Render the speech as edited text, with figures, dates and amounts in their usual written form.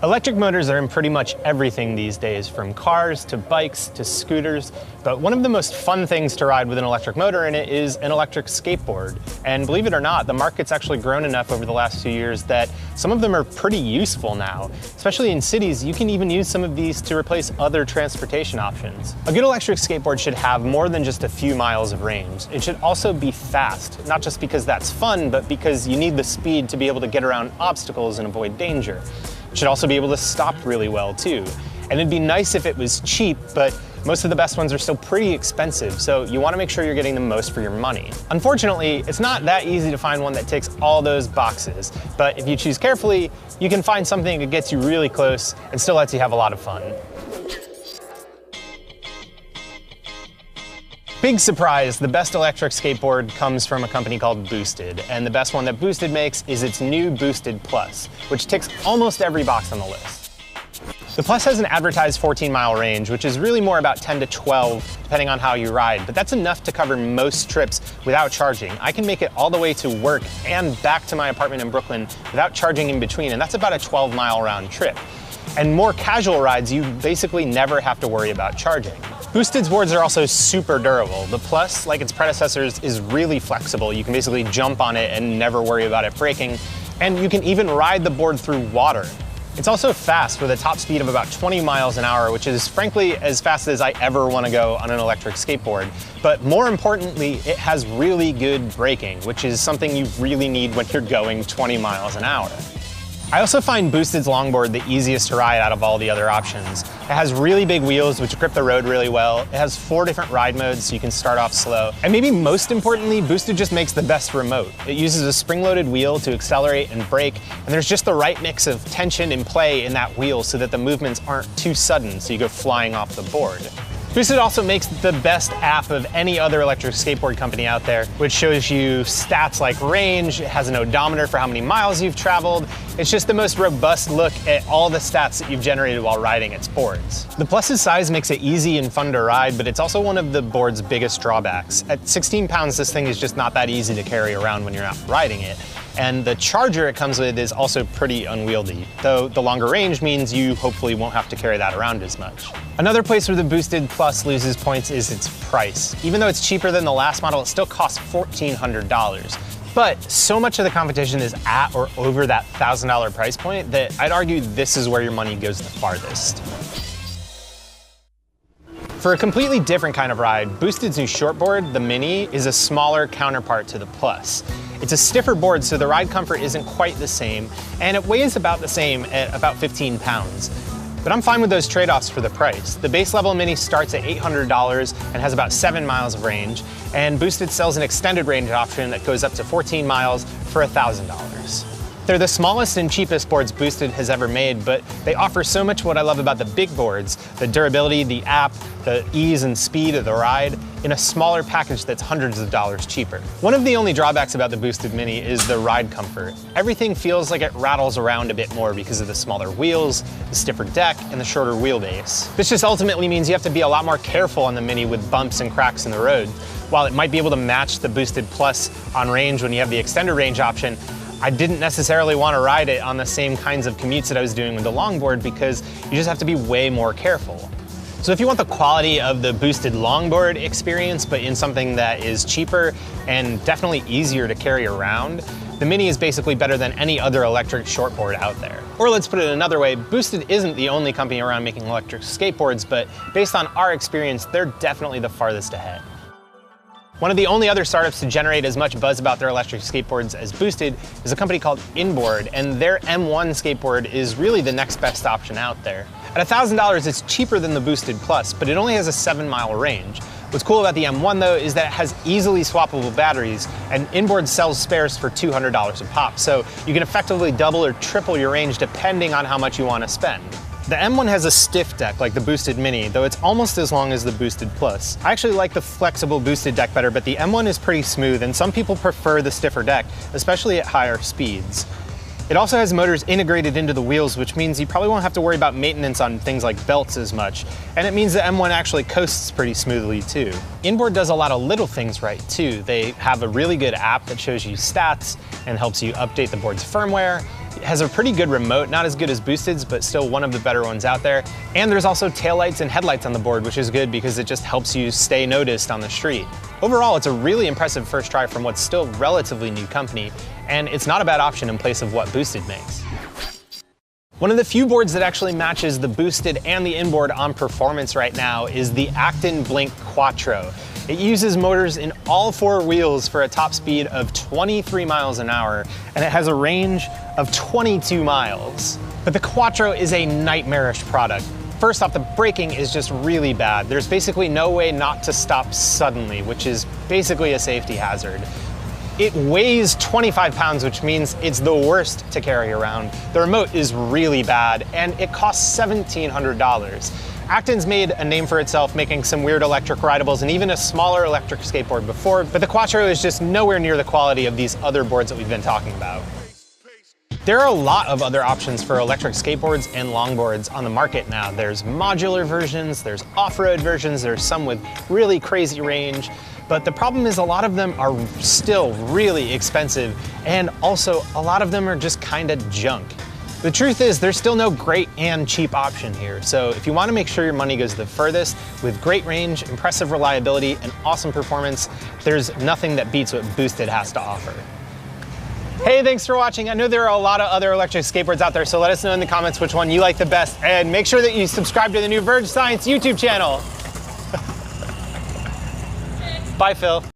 Electric motors are in pretty much everything these days, from cars to bikes to scooters, but one of the most fun things to ride with an electric motor in it is an electric skateboard. And believe it or not, the market's actually grown enough over the last few years that some of them are pretty useful now. Especially in cities, you can even use some of these to replace other transportation options. A good electric skateboard should have more than just a few miles of range. It should also be fast, not just because that's fun, but because you need the speed to be able to get around obstacles and avoid danger. It should also be able to stop really well too. And it'd be nice if it was cheap, but most of the best ones are still pretty expensive, so you want to make sure you're getting the most for your money. Unfortunately, it's not that easy to find one that ticks all those boxes, but if you choose carefully, you can find something that gets you really close and still lets you have a lot of fun. Big surprise, the best electric skateboard comes from a company called Boosted, and the best one that Boosted makes is its new Boosted Plus, which ticks almost every box on the list. The Plus has an advertised 14-mile range, which is really more about 10 to 12, depending on how you ride, but that's enough to cover most trips without charging. I can make it all the way to work and back to my apartment in Brooklyn without charging in between, and that's about a 12-mile round trip. And more casual rides, you basically never have to worry about charging. Boosted's boards are also super durable. The Plus, like its predecessors, is really flexible. You can basically jump on it and never worry about it breaking. And you can even ride the board through water. It's also fast with a top speed of about 20 miles an hour, which is frankly as fast as I ever want to go on an electric skateboard. But more importantly, it has really good braking, which is something you really need when you're going 20 miles an hour. I also find Boosted's longboard the easiest to ride out of all the other options. It has really big wheels which grip the road really well. It has 4 different ride modes so you can start off slow. And maybe most importantly, Boosted just makes the best remote. It uses a spring-loaded wheel to accelerate and brake, and there's just the right mix of tension and play in that wheel so that the movements aren't too sudden so you go flying off the board. Boosted also makes the best app of any other electric skateboard company out there, which shows you stats like range. It has an odometer for how many miles you've traveled. It's just the most robust look at all the stats that you've generated while riding its boards. The Plus's size makes it easy and fun to ride, but it's also one of the board's biggest drawbacks. At 16 pounds, this thing is just not that easy to carry around when you're not riding it. And the charger it comes with is also pretty unwieldy, though the longer range means you hopefully won't have to carry that around as much. Another place where the Boosted Plus loses points is its price. Even though it's cheaper than the last model, it still costs $1,400. But so much of the competition is at or over that $1,000 price point that I'd argue this is where your money goes the farthest. For a completely different kind of ride, Boosted's new shortboard, the Mini, is a smaller counterpart to the Plus. It's a stiffer board, so the ride comfort isn't quite the same, and it weighs about the same at about 15 pounds. But I'm fine with those trade-offs for the price. The base level Mini starts at $800 and has about 7 miles of range, and Boosted sells an extended range option that goes up to 14 miles for $1,000. They're the smallest and cheapest boards Boosted has ever made, but they offer so much what I love about the big boards, the durability, the app, the ease and speed of the ride, in a smaller package that's hundreds of dollars cheaper. One of the only drawbacks about the Boosted Mini is the ride comfort. Everything feels like it rattles around a bit more because of the smaller wheels, the stiffer deck, and the shorter wheelbase. This just ultimately means you have to be a lot more careful on the Mini with bumps and cracks in the road. While it might be able to match the Boosted Plus on range when you have the extended range option, I didn't necessarily want to ride it on the same kinds of commutes that I was doing with the longboard because you just have to be way more careful. So if you want the quality of the Boosted longboard experience, but in something that is cheaper and definitely easier to carry around, the Mini is basically better than any other electric shortboard out there. Or let's put it another way, Boosted isn't the only company around making electric skateboards, but based on our experience, they're definitely the farthest ahead. One of the only other startups to generate as much buzz about their electric skateboards as Boosted is a company called Inboard, and their M1 skateboard is really the next best option out there. At $1,000, it's cheaper than the Boosted Plus, but it only has a 7-mile range. What's cool about the M1 though is that it has easily swappable batteries, and Inboard sells spares for $200 a pop, so you can effectively double or triple your range depending on how much you want to spend. The M1 has a stiff deck like the Boosted Mini, though it's almost as long as the Boosted Plus. I actually like the flexible Boosted deck better, but the M1 is pretty smooth, and some people prefer the stiffer deck, especially at higher speeds. It also has motors integrated into the wheels, which means you probably won't have to worry about maintenance on things like belts as much. And it means the M1 actually coasts pretty smoothly too. Inboard does a lot of little things right too. They have a really good app that shows you stats and helps you update the board's firmware. It has a pretty good remote, not as good as Boosted's, but still one of the better ones out there. And there's also taillights and headlights on the board, which is good because it just helps you stay noticed on the street. Overall, it's a really impressive first try from what's still relatively new company, and it's not a bad option in place of what Boosted makes. One of the few boards that actually matches the Boosted and the inboard on performance right now is the Acton Blink Quattro. It uses motors in all 4 wheels for a top speed of 23 miles an hour, and it has a range of 22 miles. But the Quattro is a nightmarish product. First off, the braking is just really bad. There's basically no way not to stop suddenly, which is basically a safety hazard. It weighs 25 pounds, which means it's the worst to carry around. The remote is really bad, and it costs $1,700. Acton's made a name for itself making some weird electric rideables and even a smaller electric skateboard before, but the Quattro is just nowhere near the quality of these other boards that we've been talking about. There are a lot of other options for electric skateboards and longboards on the market now. There's modular versions, there's off-road versions, there's some with really crazy range, but the problem is a lot of them are still really expensive, and also a lot of them are just kinda junk. The truth is, there's still no great and cheap option here, so if you want to make sure your money goes the furthest, with great range, impressive reliability, and awesome performance, there's nothing that beats what Boosted has to offer. Hey, thanks for watching. I know there are a lot of other electric skateboards out there, so let us know in the comments which one you like the best, and make sure that you subscribe to the new Verge Science YouTube channel. Bye, Phil.